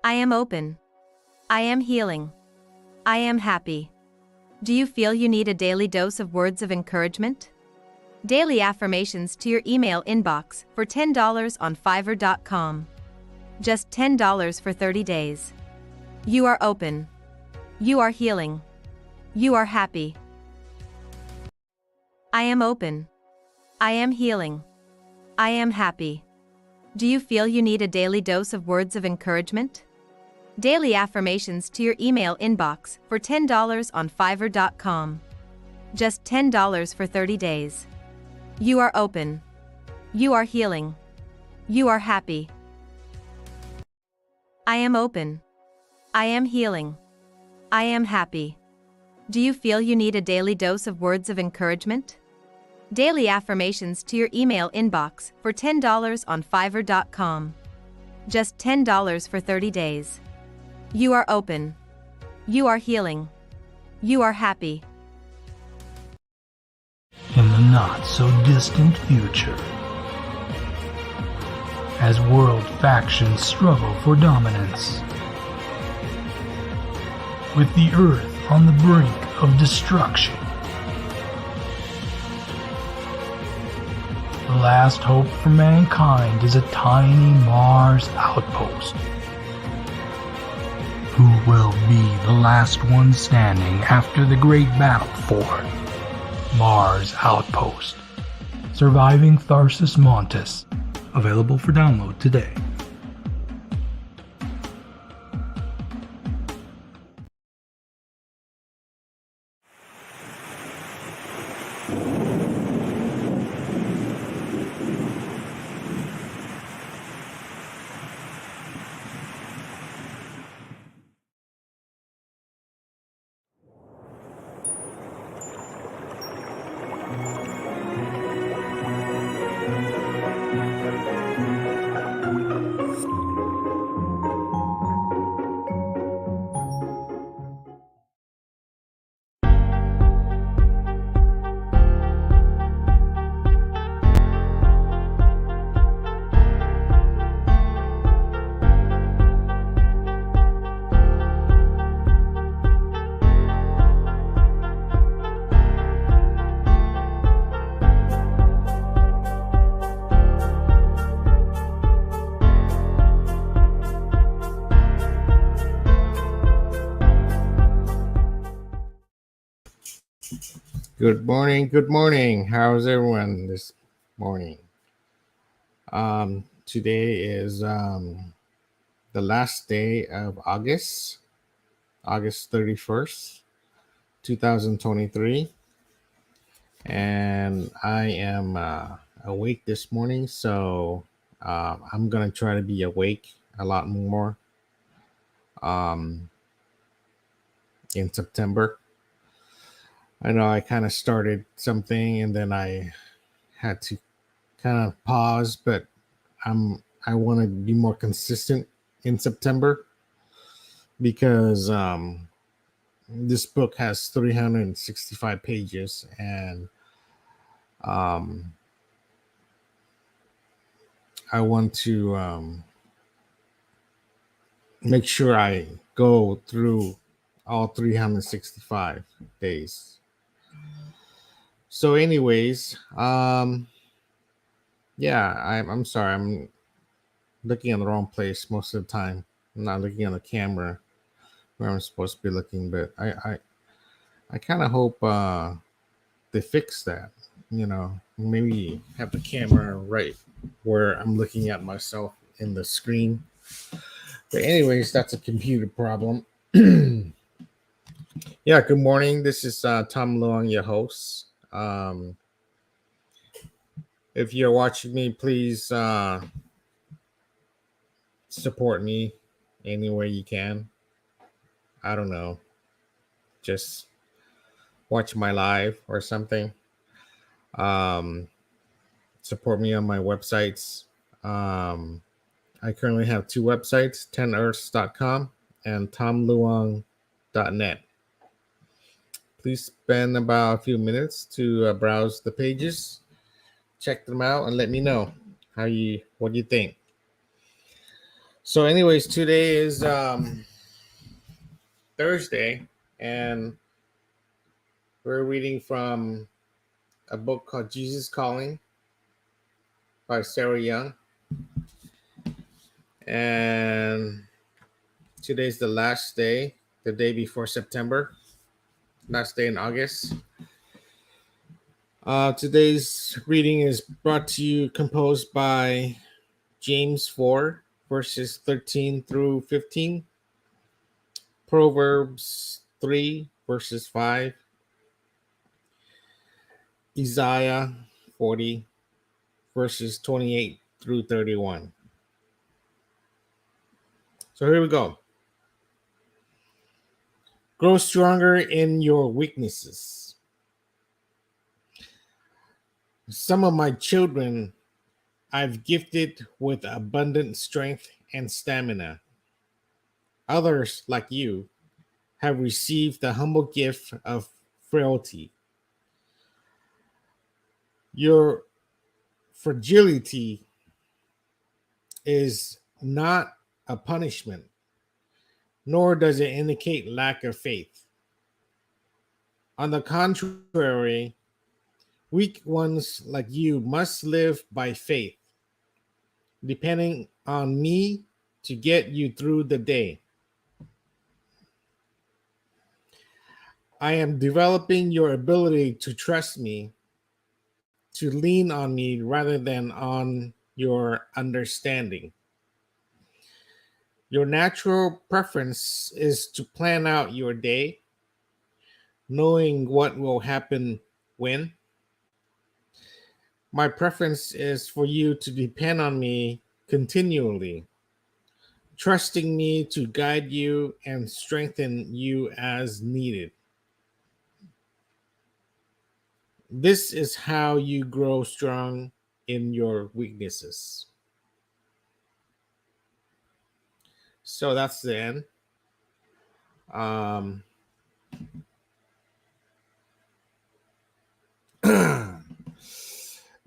I am open. I am healing. I am happy. Do you feel you need a daily dose of words of encouragement? Daily affirmations to your email inbox for $10 on Fiverr.com. Just $10 for 30 days. You are open. You are healing. You are happy. I am open. I am healing. I am happy. Do you feel you need a daily dose of words of encouragement? Daily affirmations to your email inbox for $10 on Fiverr.com. Just $10 for 30 days. You are open. You are healing. You are happy. I am open. I am healing. I am happy. Do you feel you need a daily dose of words of encouragement? Daily affirmations to your email inbox for $10 on Fiverr.com. Just $10 for 30 days. You are open. You are healing. You are happy. In the not-so-distant future, as world factions struggle for dominance, with the Earth on the brink of destruction, the last hope for mankind is a tiny Mars outpost. Who will be the last one standing after the great battle for Mars Outpost? Surviving Tharsis Montes. Available for download today. Good morning. Good morning. How's everyone this morning? Today is the last day of August 31st, 2023. And I am awake this morning, so I'm going to try to be awake a lot more in September. I know I kind of started something and then I had to kind of pause, but I want to be more consistent in September because this book has 365 pages and I want to make sure I go through all 365 days. So anyways, I'm sorry. I'm looking in the wrong place most of the time. I'm not looking on the camera where I'm supposed to be looking, but I kind of hope they fix that. Maybe have the camera right where I'm looking at myself in the screen. But anyways, that's a computer problem. Yeah, good morning. This is Tom Luong, your host. If you're watching me, please support me any way you can. I don't know. Just watch my live or something. Support me on my websites. I currently have two websites, 10earths.com and tomluong.net. Please spend about a few minutes to browse the pages, check them out, and let me know what you think. So, anyways, today is Thursday, and we're reading from a book called Jesus Calling by Sarah Young. And today's the last day, the day before September, last day in August. Today's reading is brought to you, composed by James 4, verses 13 through 15, Proverbs 3, verses 5, Isaiah 40, verses 28 through 31. So here we go. Grow stronger in your weaknesses. Some of my children I've gifted with abundant strength and stamina. Others, like you, have received the humble gift of frailty. Your fragility is not a punishment, nor does it indicate lack of faith. On the contrary, weak ones like you must live by faith, depending on me to get you through the day. I am developing your ability to trust me, to lean on me rather than on your understanding. Your natural preference is to plan out your day, knowing what will happen when. My preference is for you to depend on me continually, trusting me to guide you and strengthen you as needed. This is how you grow strong in your weaknesses. So that's the end.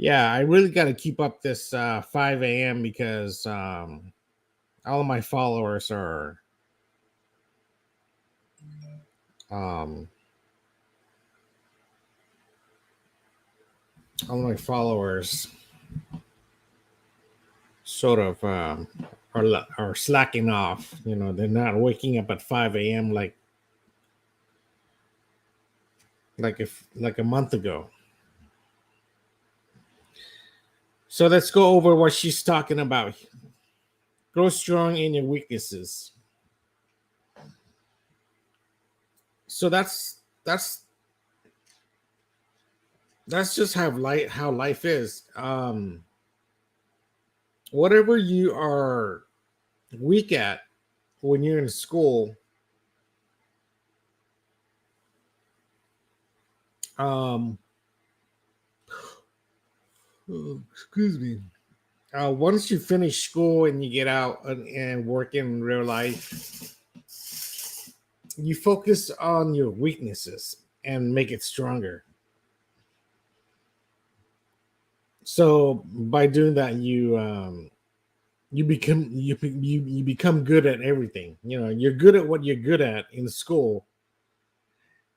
Yeah, I really got to keep up this 5 a.m. because all of my followers are um, all my followers sort of are slacking off. You know, they're not waking up at 5 a.m. like a month ago. So let's go over what she's talking about. Grow strong in your weaknesses. So that's just how life is. Whatever you are weak at when you're in school, excuse me. Once you finish school and you get out and work in real life, you focus on your weaknesses and make it stronger. So by doing that, you become good at everything. You know, you're good at what you're good at in school,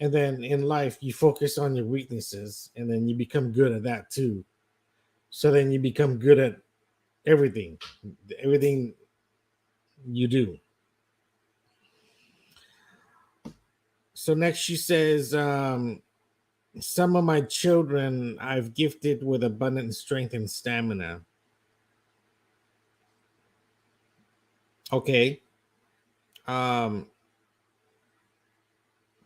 and then in life you focus on your weaknesses, and then you become good at that too. So then you become good at everything you do. So next she says, some of my children I've gifted with abundant strength and stamina. Okay.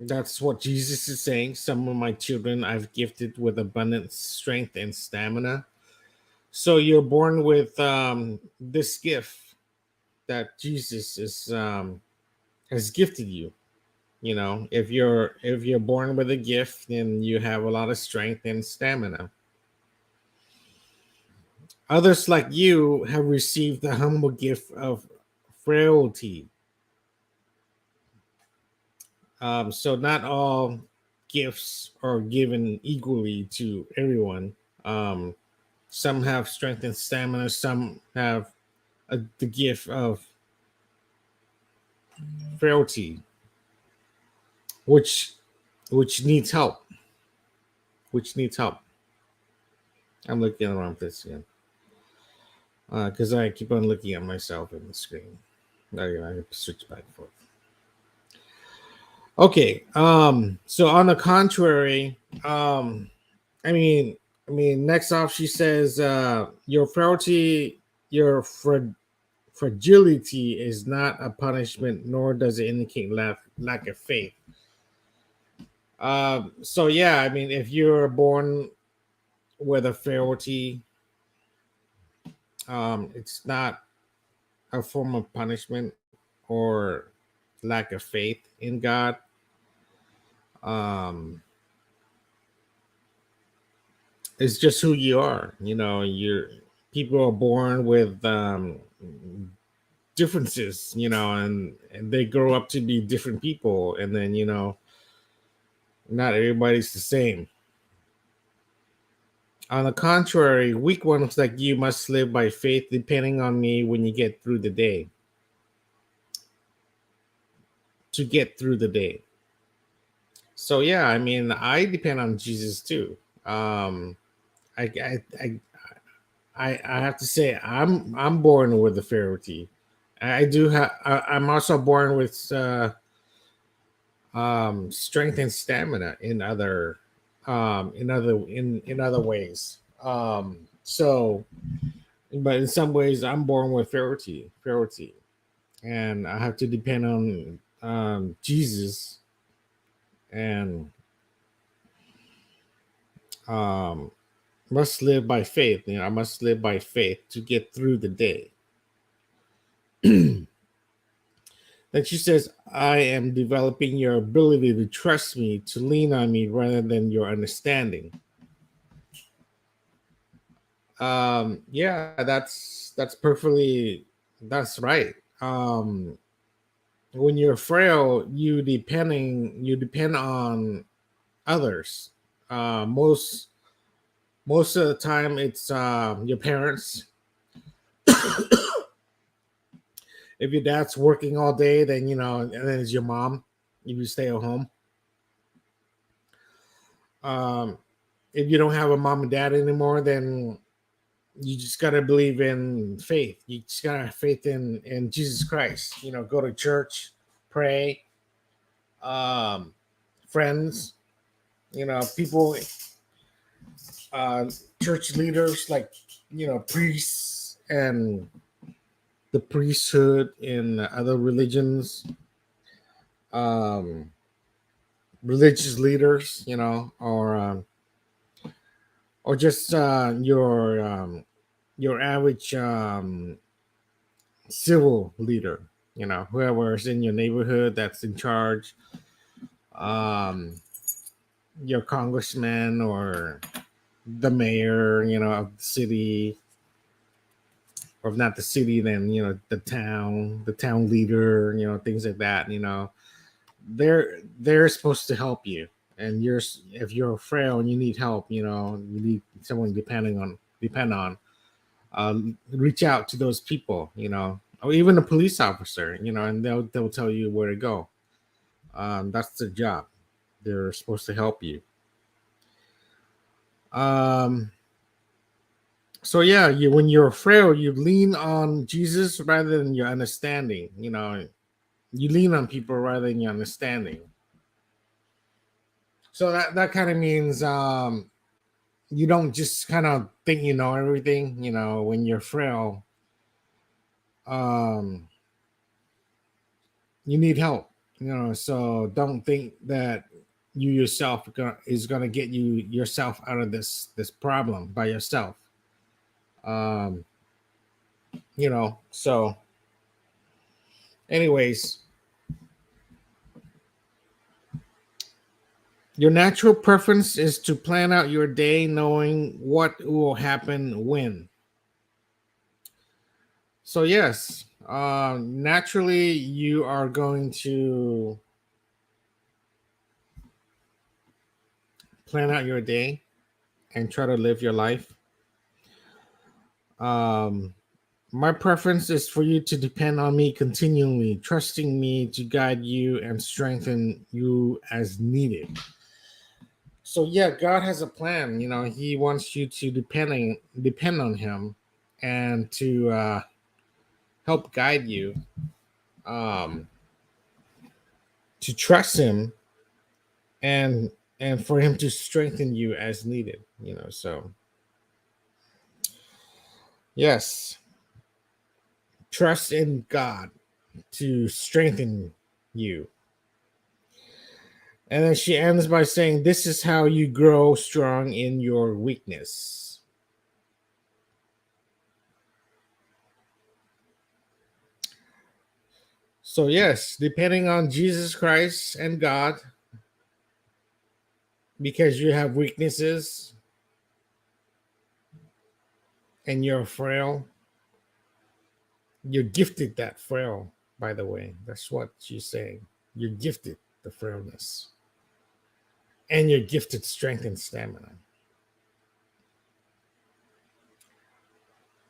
That's what Jesus is saying. Some of my children I've gifted with abundant strength and stamina. So you're born with this gift that Jesus is has gifted you. You know, if you're born with a gift, then you have a lot of strength and stamina. Others like you have received the humble gift of frailty. So not all gifts are given equally to everyone. Some have strength and stamina. Some have the gift of frailty, which which needs help, which needs help. I'm looking around this again because I keep on looking at myself in the screen. I switch back and forth. Okay. So on the contrary, next off, she says, your frailty, fragility is not a punishment, nor does it indicate lack of faith. So yeah, I mean, if you're born with a frailty, it's not a form of punishment or lack of faith in God. Um, it's just who you are. You know, you're people are born with differences, you know, and they grow up to be different people, and then not everybody's the same. On the contrary, weak ones like you must live by faith, depending on me when you get through the day. To get through the day. So yeah, I mean, I depend on Jesus too. I I I I have to say I'm born with the frailty. I do have. I'm also born with strength and stamina in other ways. So, but in some ways, I'm born with frailty, and I have to depend on Jesus and um, must live by faith. You know, I must live by faith to get through the day. Then she says, I am developing your ability to trust me, to lean on me rather than your understanding. Yeah, that's perfectly that's right. When you're frail, you depend on others. Most of the time it's your parents. If your dad's working all day, then and then it's your mom if you stay at home. Um, if you don't have a mom and dad anymore, then you just gotta believe in faith. You just gotta have faith in Jesus Christ. You know, go to church, pray, um, friends. You know, people, church leaders like priests and the priesthood in other religions, um, religious leaders. You know, or just your average civil leader, whoever is in your neighborhood that's in charge, um, your congressman or the mayor, of the city, or if not the city, then the town leader, things like that. They're supposed to help you, and if you're frail and you need help, you need someone depend on. Reach out to those people, or even a police officer, and they'll tell you where to go. That's their job. They're supposed to help you. So yeah, when you're frail, you lean on Jesus rather than your understanding. You lean on people rather than your understanding. So that kind of means you don't just kind of think you know everything. When you're frail, um, you need help. So don't think that you yourself is gonna get yourself out of this problem by yourself. Um, So anyways, your natural preference is to plan out your day knowing what will happen when. So yes, naturally you are going to plan out your day and try to live your life. Um, My preference is for you to depend on me continually, trusting me to guide you and strengthen you as needed. So yeah, God has a plan. He wants you to depend on Him, and to help guide you, um, to trust Him, and for Him to strengthen you as needed. So yes, trust in God to strengthen you. And then she ends by saying, "This is how you grow strong in your weakness." So, yes, depending on Jesus Christ and God, because you have weaknesses and you're frail. You're gifted that frail, by the way. That's what she's saying. You're gifted the frailness, and you're gifted strength and stamina.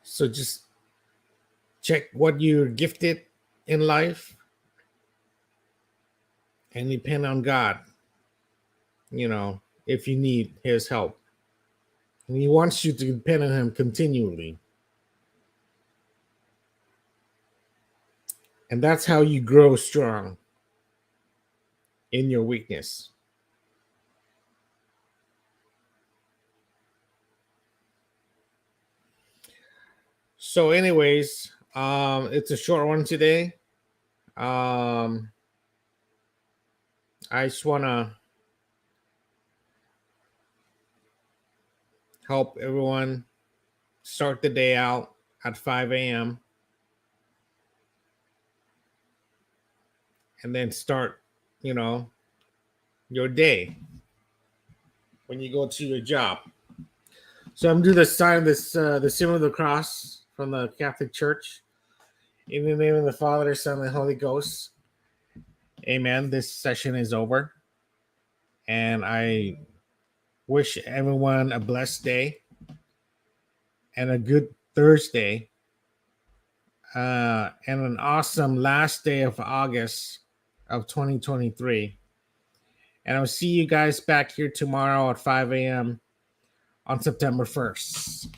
So just check what you're gifted in life and depend on God, if you need His help. And He wants you to depend on Him continually. And that's how you grow strong in your weakness. So, anyways, it's a short one today. I just want to help everyone start the day out at 5 a.m. and then start, your day when you go to your job. So I'm doing the sign, the symbol of the cross from the Catholic Church. In the name of the Father, Son, and the Holy Ghost. Amen. This session is over. And I wish everyone a blessed day and a good Thursday. And an awesome last day of August of 2023. And I'll see you guys back here tomorrow at 5 a.m. on September 1st.